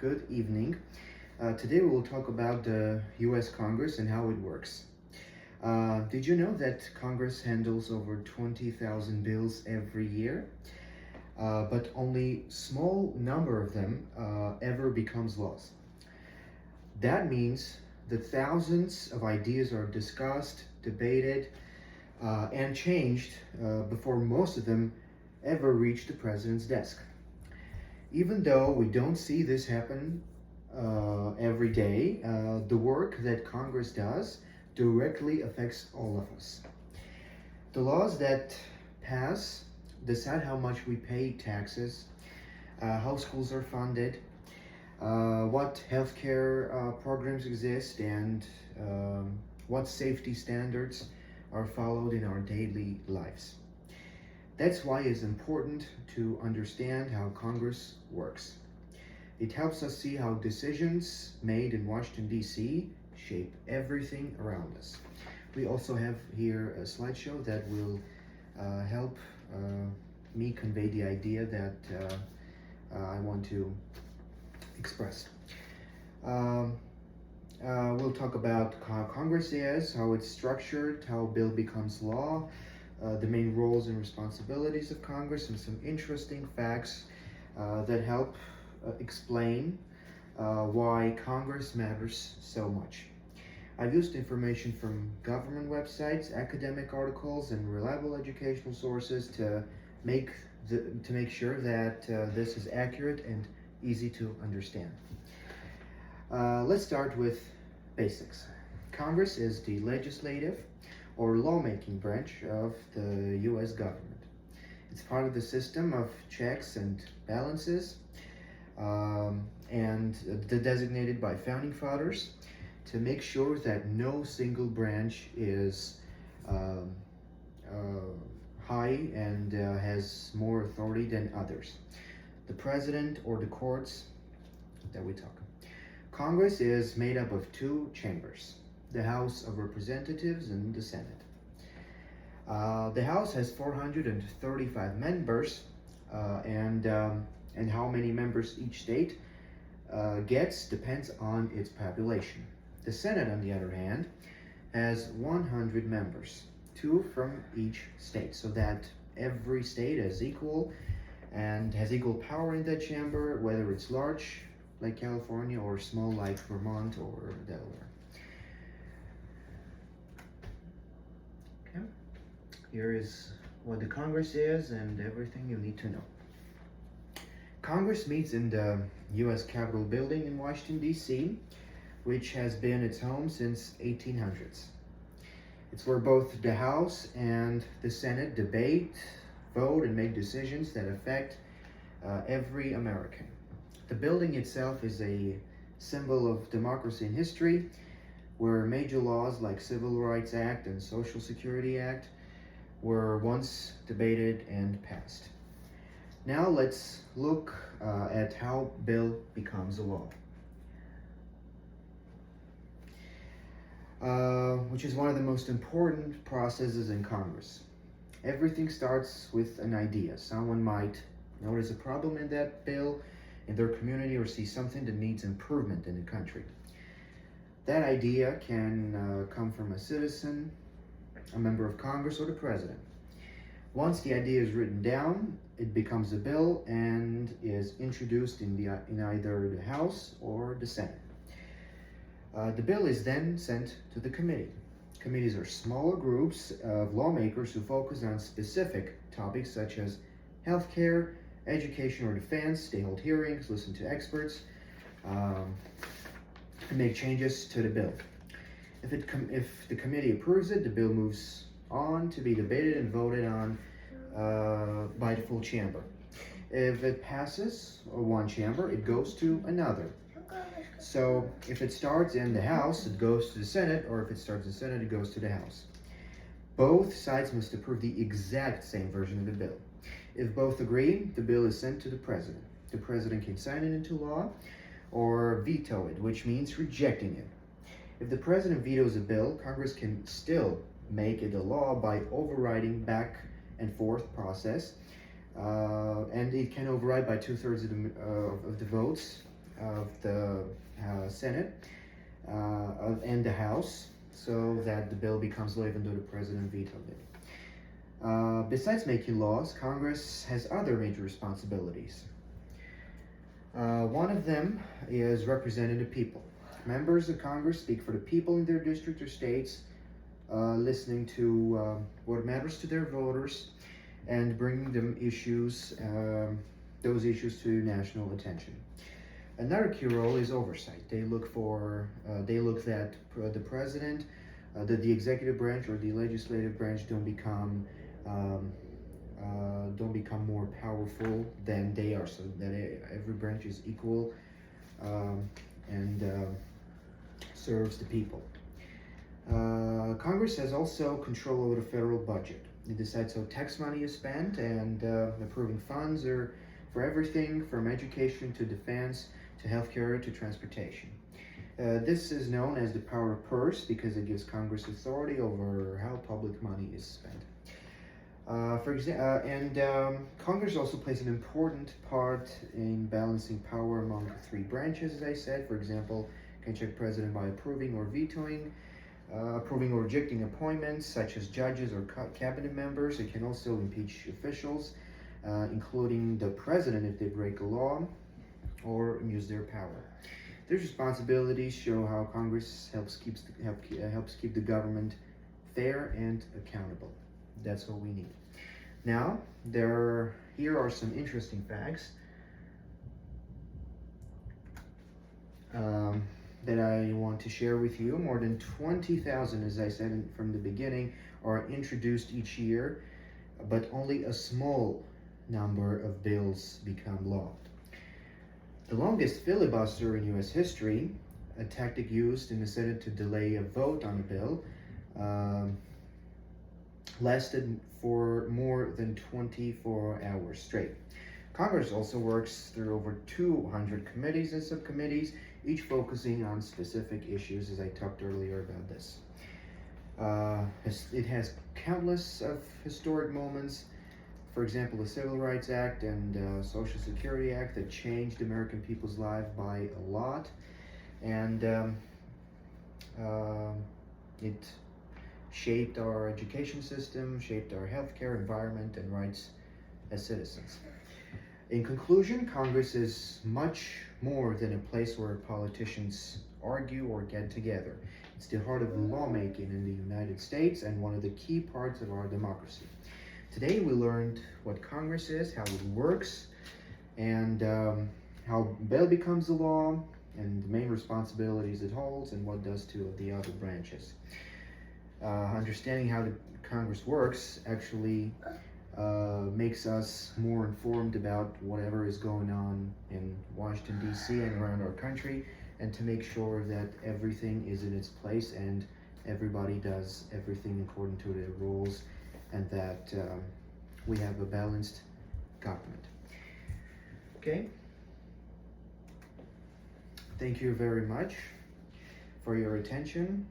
Good evening. Today we will talk about the US Congress and how it works. Did you know that Congress handles over 20,000 bills every year? But only small number of them ever becomes laws. That means that thousands of ideas are discussed, debated, and changed before most of them ever reach the president's desk. Even though we don't see this happen every day, the work that Congress does directly affects all of us. The laws that pass decide how much we pay taxes, how schools are funded, what healthcare programs exist, and what safety standards are followed in our daily lives. That's why it's important to understand how Congress works. It helps us see how decisions made in Washington, D.C. shape everything around us. We also have here a slideshow that will help me convey the idea that I want to express. We'll talk about how Congress is, how it's structured, how a bill becomes law, the main roles and responsibilities of Congress, and some interesting facts that help explain why Congress matters so much. I've used information from government websites, academic articles, and reliable educational sources to make sure that this is accurate and easy to understand. Let's start with basics. Congress is the legislative or lawmaking branch of the U.S. government. It's part of the system of checks and balances, and designated by founding fathers to make sure that no single branch is high and has more authority than others. The president or the courts that we talk. Congress is made up of two chambers, the House of Representatives and the Senate. The House has 435 members, and how many members each state gets depends on its population. The Senate, on the other hand, has 100 members, 2 from each state, so that every state is equal and has equal power in that chamber, whether it's large like California or small like Vermont or Delaware. Okay. Here is what the Congress is and everything you need to know. Congress meets in the U.S. Capitol building in Washington, D.C., which has been its home since 1800s. It's where both the House and the Senate debate, vote, and make decisions that affect every American. The building itself is a symbol of democracy and history, where major laws like Civil Rights Act and Social Security Act were once debated and passed. Now let's look at how bill becomes a law, which is one of the most important processes in Congress. Everything starts with an idea. Someone might notice a problem in that bill in their community or see something that needs improvement in the country. That idea can come from a citizen, a member of Congress, or the president. Once the idea is written down, it becomes a bill and is introduced in either the House or the Senate. The bill is then sent to the committee. Committees are smaller groups of lawmakers who focus on specific topics such as healthcare, education, or defense. They hold hearings, listen to experts, and make changes to the bill. If the committee approves it, the bill moves on to be debated and voted on by the full chamber. If it passes one chamber, it goes to another. So if it starts in the House, it goes to the Senate, or if it starts in the Senate, it goes to the House. Both sides must approve the exact same version of the bill. If both agree, the bill is sent to the president. The president can sign it into law or veto it, which means rejecting it. If the president vetoes a bill, Congress can still make it a law by overriding back and forth process, and it can override by 2/3 of the votes of the Senate and the House, so that the bill becomes law even though the president vetoed it. Besides making laws, Congress has other major responsibilities. One of them is representing the people. Members of Congress speak for the people in their district or states, listening to what matters to their voters and bringing them those issues to national attention. Another key role is oversight. They look that the president, that the executive branch or the legislative branch don't become more powerful than they are, so that every branch is equal and serves the people. Congress has also control over the federal budget. It decides how tax money is spent and approving funds for everything from education to defense to healthcare to transportation. This is known as the power purse because it gives Congress authority over how public money is spent. Congress also plays an important part in balancing power among the three branches, as I said. For example, can check president by approving or vetoing, approving or rejecting appointments such as judges or cabinet members. It can also impeach officials, including the president if they break a law or use their power. These responsibilities show how Congress helps keep the government fair and accountable. That's what we need. Now, here are some interesting facts that I want to share with you. More than 20,000, as I said from the beginning, are introduced each year, but only a small number of bills become law. The longest filibuster in U.S. history, a tactic used in the Senate to delay a vote on a bill, lasted for more than 24 hours straight. Congress also works through over 200 committees and subcommittees, each focusing on specific issues, as I talked earlier about this. It has countless of historic moments. For example, the Civil Rights Act and Social Security Act that changed American people's lives by a lot, and it shaped our education system, shaped our healthcare, environment, and rights as citizens. In conclusion, Congress is much more than a place where politicians argue or get together. It's the heart of lawmaking in the United States and one of the key parts of our democracy. Today we learned what Congress is, how it works, and how a bill becomes a law, and the main responsibilities it holds, and what it does to the other branches. Understanding how the Congress works actually makes us more informed about whatever is going on in Washington, D.C. and around our country, and to make sure that everything is in its place and everybody does everything according to their rules, and that we have a balanced government. Okay? Thank you very much for your attention.